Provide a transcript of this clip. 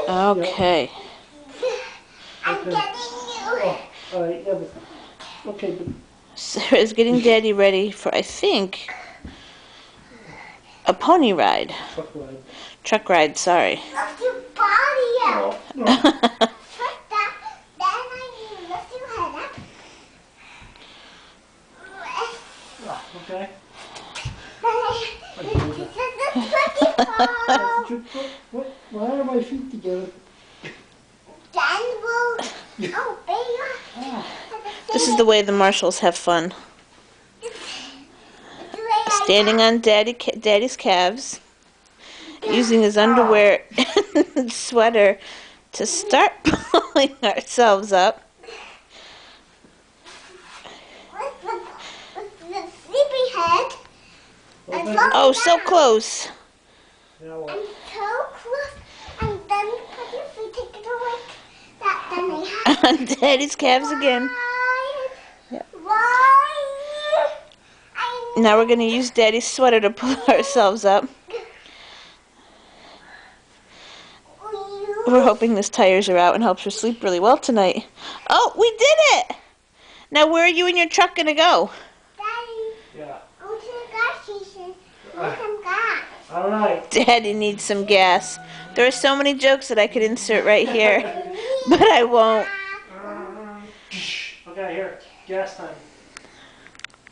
Okay. I'm getting you. Oh, all right, yeah, but, okay, but Sarah's getting Daddy ready for, I think, a pony ride. truck ride. Truck ride, sorry. Lift your body up. Oh, no. First that, then I need to lift your head up. Okay. This is the tricky part. That's the trick. What? Why are my feet together? Then we'll, oh, baby. Ah, This is the way the marshals have fun. Standing on Daddy's calves, using his underwear and sweater to start pulling ourselves up. With the sleepy head. And Oh, so close. now what? And so close. And then put your feet together like that. Then I have On Daddy's calves again. Right. Now we're going to use Daddy's sweater to pull ourselves up. We're hoping this tires her out and helps her sleep really well tonight. Oh, we did it! Now where are you and your truck going to go? Daddy, Yeah. go to the gas station. Get some gas. All right. Daddy needs some gas. There are so many jokes that I could insert right here, but I won't. Okay, here. Gas time.